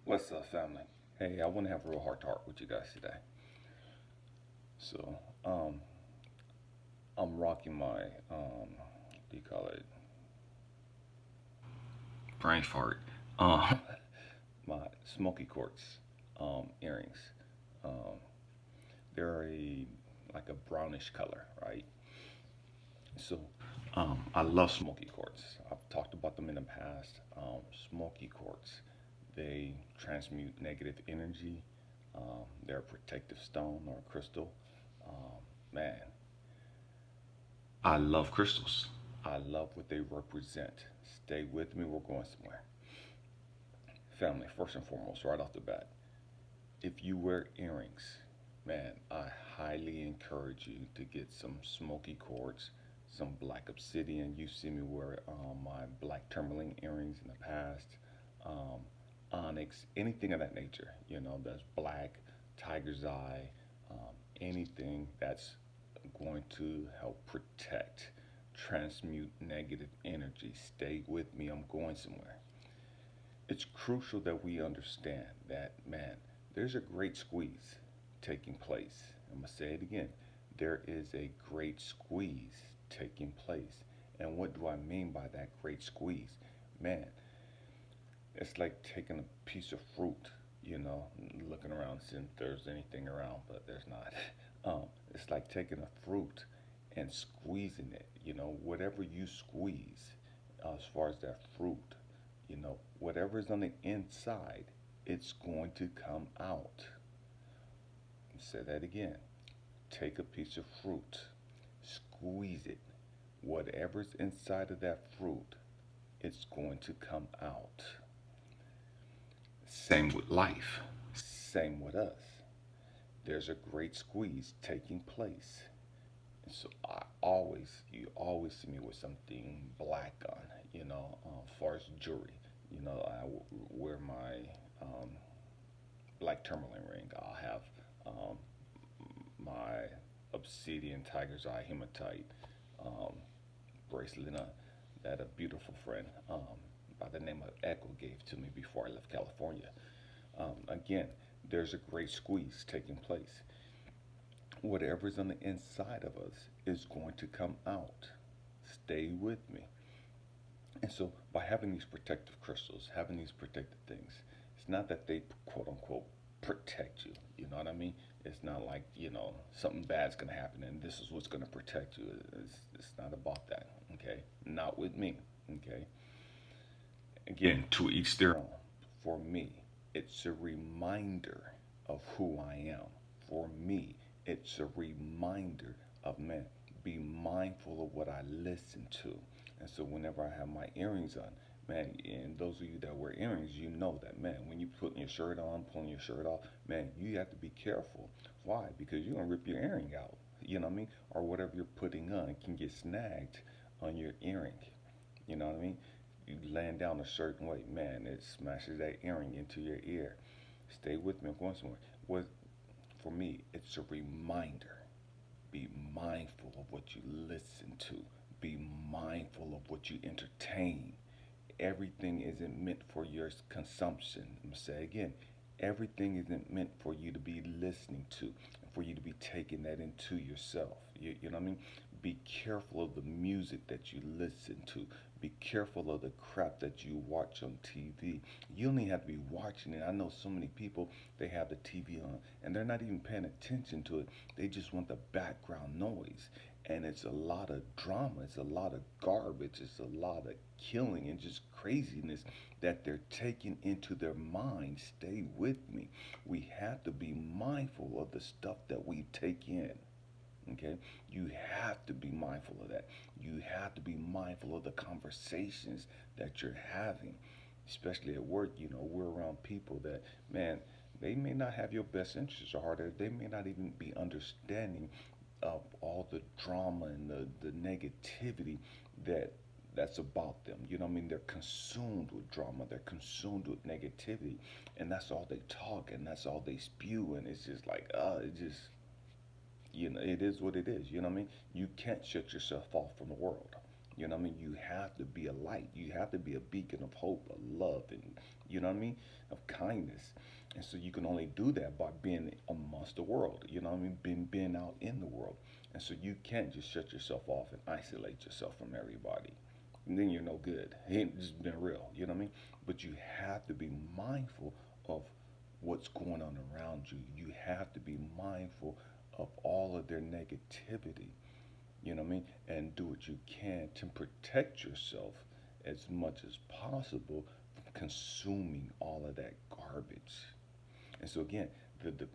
What's up, family? Hey, I want to have a real heart to heart with you guys today. So, um, I'm rocking my, what do you call it? Brain fart. Um, my smoky quartz earrings. Um, they're like a brownish color, right? So, I love smoky quartz. I've talked about them in the past. Smoky quartz, they transmute negative energy. They're a protective stone or a crystal. Man, I love crystals. I love what they represent. Stay with me, we're going somewhere. Family, first and foremost, right off the bat. If you wear earrings, man, I highly encourage you to get some smoky quartz, some black obsidian. You've seen me wear my black tourmaline earrings in the past, um, onyx, anything of that nature. That's black, tiger's eye, anything that's going to help protect, transmute negative energy. Stay with me, I'm going somewhere. It's crucial that we understand that, man, there's a great squeeze taking place. I'm going to say it again. There is a great squeeze taking place. And what do I mean by that great squeeze? Man, it's like taking a piece of fruit, looking around, seeing if there's anything around, but there's not. It's like taking a fruit and squeezing it, whatever you squeeze as far as that fruit, whatever's on the inside, it's going to come out. Say that again. Take a piece of fruit, squeeze it. Whatever's inside of that fruit, it's going to come out. Same with life. Same with us. There's a great squeeze taking place. And so you always see me with something black on, as far as jewelry. Wear my um, black tourmaline ring. I'll have um, my obsidian tiger's eye hematite um, bracelet that a beautiful friend by the name of Echo gave to me before I left California. Again, there's a great squeeze taking place. Whatever's on the inside of us is going to come out. Stay with me. And so, by having these protective crystals, having these protective things, it's not that they quote unquote protect you. You know what I mean? It's not like, something bad's going to happen and this is what's going to protect you. It's not about that. Okay? Not with me. Okay? Again, to each their own. For me, it's a reminder of who I am. For me, it's a reminder of, man, be mindful of what I listen to. And so whenever I have my earrings on, man, and those of you that wear earrings, you know that, man, when you putting your shirt on, pulling your shirt off, man, you have to be careful. Why? Because you're gonna rip your earring out. You know what I mean? Or whatever you're putting on can get snagged on your earring. You know what I mean? You laying down a certain way, man, it smashes that earring into your ear. Stay with me, I'm going somewhere. What For me, it's a reminder. Be mindful of what you listen to. Be mindful of what you entertain. Everything isn't meant for your consumption. I'm going to say again, everything isn't meant for you to be listening to, for you to be taking that into yourself. You know what I mean? Be careful of the music that you listen to. Be careful of the crap that you watch on TV. You only have to be watching it. I know so many people, they have the TV on and they're not even paying attention to it. They just want the background noise. And it's a lot of drama, it's a lot of garbage, it's a lot of killing and just craziness that they're taking into their mind. Stay with me. We have to be mindful of the stuff that we take in. Okay? You have to be mindful of that. You have to be mindful of the conversations that you're having, especially at work. We're around people that, man, they may not have your best interests at heart. They may not even be understanding of all the drama and the negativity that's about them. You know what I mean? They're consumed with drama. They're consumed with negativity. And that's all they talk and that's all they spew. And it's just like, it just, it is what it is. You know what I mean? You can't shut yourself off from the world. You know what I mean? You have to be a light. You have to be a beacon of hope, of love, and you know what I mean, of kindness. And so you can only do that by being amongst the world. You know what I mean? Being out in the world. And so you can't just shut yourself off and isolate yourself from everybody. And then you're no good. He ain't just been real. You know what I mean? But you have to be mindful of what's going on around you. You have to be mindful of all of their negativity, you know what I mean? And do what you can to protect yourself as much as possible from consuming all of that garbage. And so again, the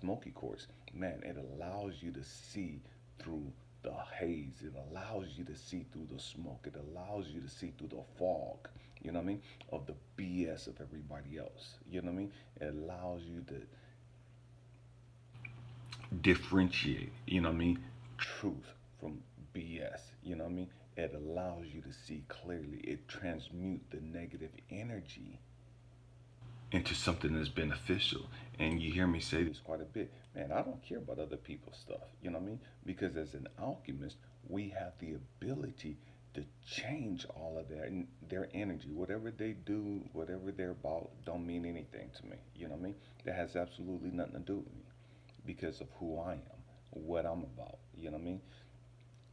smoky quartz, man, it allows you to see through the haze. It allows you to see through the smoke. It allows you to see through the fog. You know what I mean? Of the BS of everybody else. You know what I mean? It allows you to differentiate, you know what I mean, truth from BS, you know what I mean? It allows you to see clearly. It transmutes the negative energy into something that's beneficial. And you hear me say this quite a bit. Man, I don't care about other people's stuff, you know what I mean? Because as an alchemist, we have the ability to change all of their energy. Whatever they do, whatever they're about, don't mean anything to me. You know what I mean? That has absolutely nothing to do with me because of who I am, what I'm about. You know what I mean?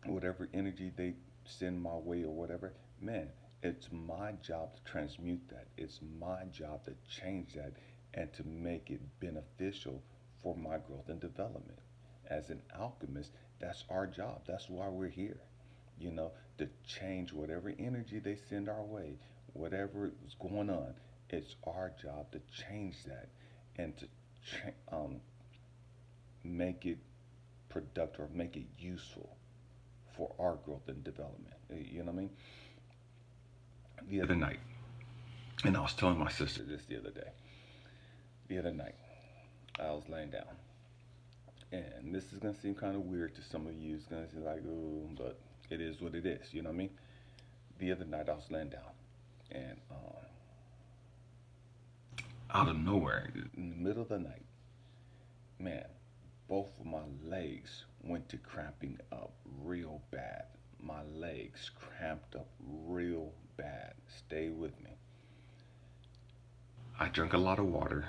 Whatever energy they send my way or whatever, man, it's my job to transmute that. It's my job to change that and to make it beneficial for my growth and development. As an alchemist, that's our job. That's why we're here. You know, to change whatever energy they send our way, whatever is going on, it's our job to change that and to make it productive or make it useful for our growth and development. You know what I mean? The other night, and I was telling my sister this the other day. The other night, I was laying down, and this is gonna seem kind of weird to some of you. It's gonna seem like, oh, but it is what it is. You know what I mean? The other night, I was laying down, and out of nowhere, in the middle of the night, man, both of my legs went to cramping up real bad. My legs cramped up real bad. Stay with me. I drink a lot of water.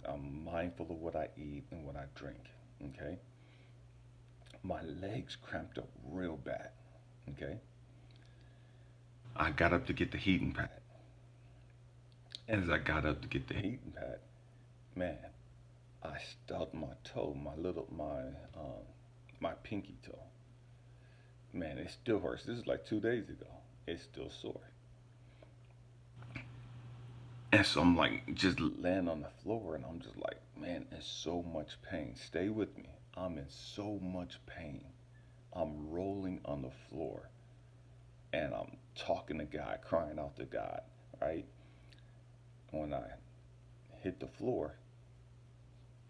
I'm mindful of what I eat and what I drink. Okay. My legs cramped up real bad. Okay. I got up to get the heating pad. As I got up to get the heating pad, man, I stubbed my toe, my pinky toe. Man, it still hurts. This is like 2 days ago. It's still sore. And so I'm like just laying on the floor and I'm just like, man, it's so much pain. Stay with me. I'm in so much pain. I'm rolling on the floor and I'm talking to God, crying out to God, right? When I hit the floor,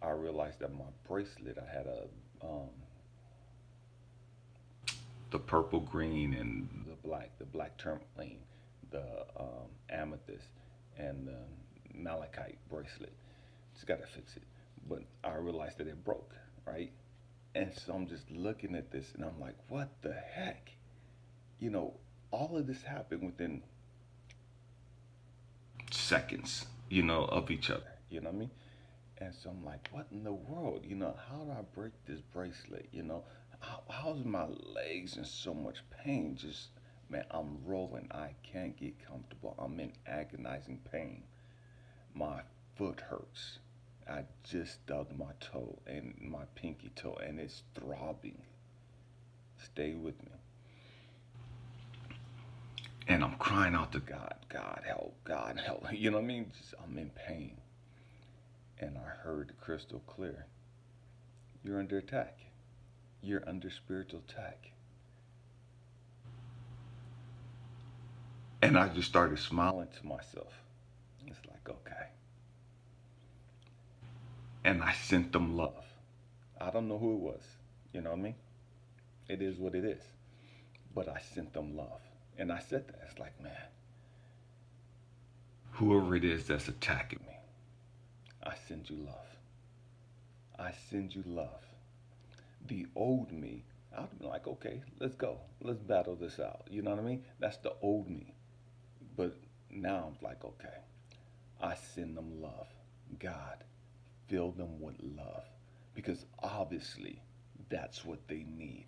I realized that my bracelet, I had the purple, green, and the black tourmaline, the amethyst, and the malachite bracelet. Just gotta fix it. But I realized that it broke, right? And so I'm just looking at this and I'm like, what the heck? You know, all of this happened within seconds, you know, of each other. You know what I mean? And so I'm like, what in the world? You know, how do I break this bracelet? You know, how's my legs in so much pain? Just, man, I'm rolling. I can't get comfortable. I'm in agonizing pain. My foot hurts. I just stubbed my toe and my pinky toe, and it's throbbing. Stay with me. And I'm crying out to God, God help, God help. You know what I mean? Just, I'm in pain. And I heard crystal clear. You're under attack. You're under spiritual attack. And I just started smiling to myself. It's like, okay. And I sent them love. I don't know who it was. You know what I mean? It is what it is. But I sent them love. And I said that. It's like, man, whoever it is that's attacking me, I send you love. I send you love. The old me I'd be like, okay, let's go. Let's battle this out. You know what I mean? That's the old me. But now I'm like, okay, I send them love. God, fill them with love. Because obviously, that's what they need.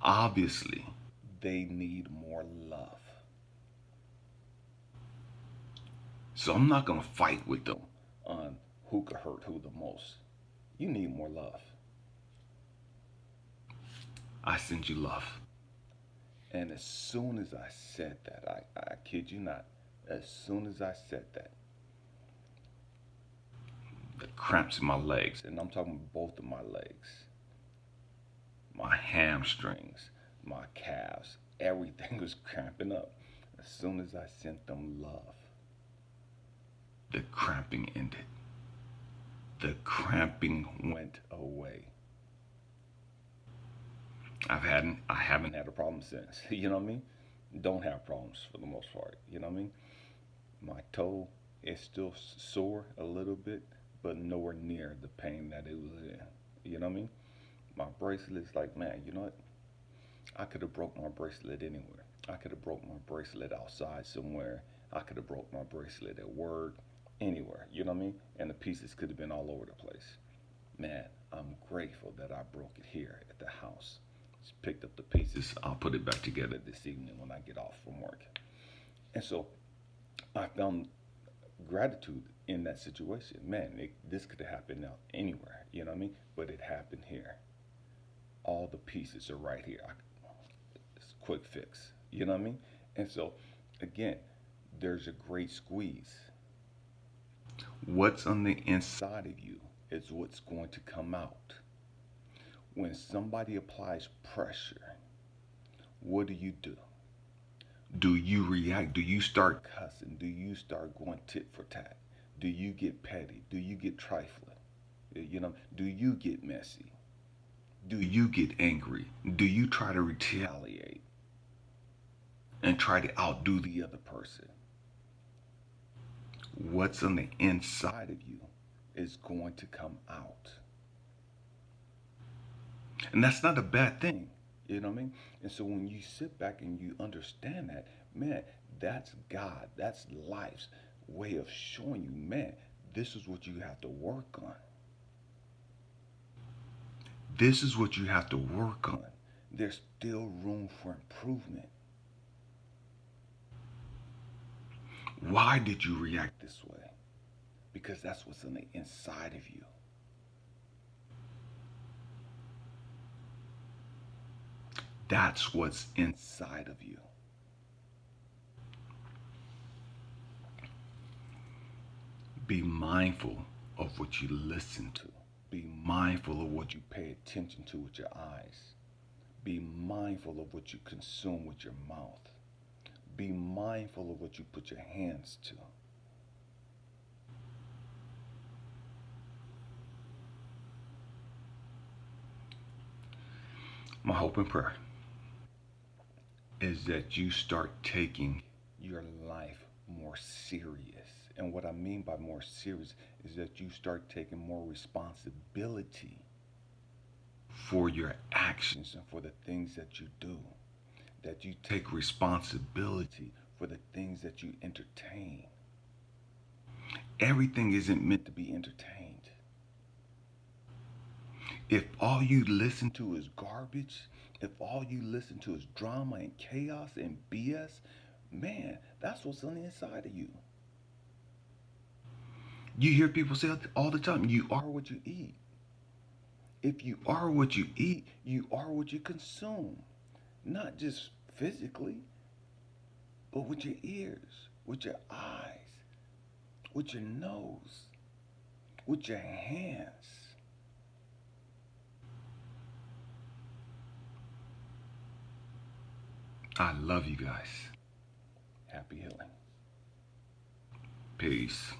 Obviously, they need more love. So I'm not going to fight with them on who could hurt who the most. You need more love. I send you love. And as soon as I said that, I kid you not, as soon as I said that, the cramps in my legs, and I'm talking both of my legs, my hamstrings, my calves, everything was cramping up. As soon as I sent them love, the cramping ended. The cramping went away. I haven't had a problem since. You know what I mean? Don't have problems for the most part. You know what I mean? My toe is still sore a little bit, but nowhere near the pain that it was in. You know what I mean? My bracelet's like, man, you know what? I could have broke my bracelet anywhere. I could have broke my bracelet outside somewhere. I could have broke my bracelet at work, anywhere. You know what I mean? And the pieces could have been all over the place. Man, I'm grateful that I broke it here at the house. Just picked up the pieces. I'll put it back together this evening when I get off from work. And so I found gratitude in that situation. Man, this could have happened now anywhere. You know what I mean? But it happened here. All the pieces are right here. It's a quick fix. You know what I mean? And so, again, there's a great squeeze. What's on the inside of you is what's going to come out. When somebody applies pressure, what do you do? Do you react? Do you start cussing? Do you start going tit for tat? Do you get petty? Do you get trifling? You know, do you get messy? Do you get angry? Do you try to retaliate and try to outdo the other person? What's on the inside of you is going to come out. And that's not a bad thing. You know what I mean? And so when you sit back and you understand that, man, that's God. That's life's way of showing you, man, this is what you have to work on. This is what you have to work on. There's still room for improvement. Why did you react this way? Because that's what's on the inside of you. That's what's inside of you. Be mindful of what you listen to. Be mindful of what you pay attention to with your eyes. Be mindful of what you consume with your mouth. Be mindful of what you put your hands to. My hope and prayer is that you start taking your life more serious. And what I mean by more serious is that you start taking more responsibility for your actions and for the things that you do. That you take responsibility for the things that you entertain. Everything isn't meant to be entertained. If all you listen to is garbage, if all you listen to is drama and chaos and BS, man, that's what's on the inside of you. You hear people say all the time, you are what you eat. If you are what you eat, you are what you consume. Not just physically, but with your ears, with your eyes, with your nose, with your hands. I love you guys. Happy healing. Peace.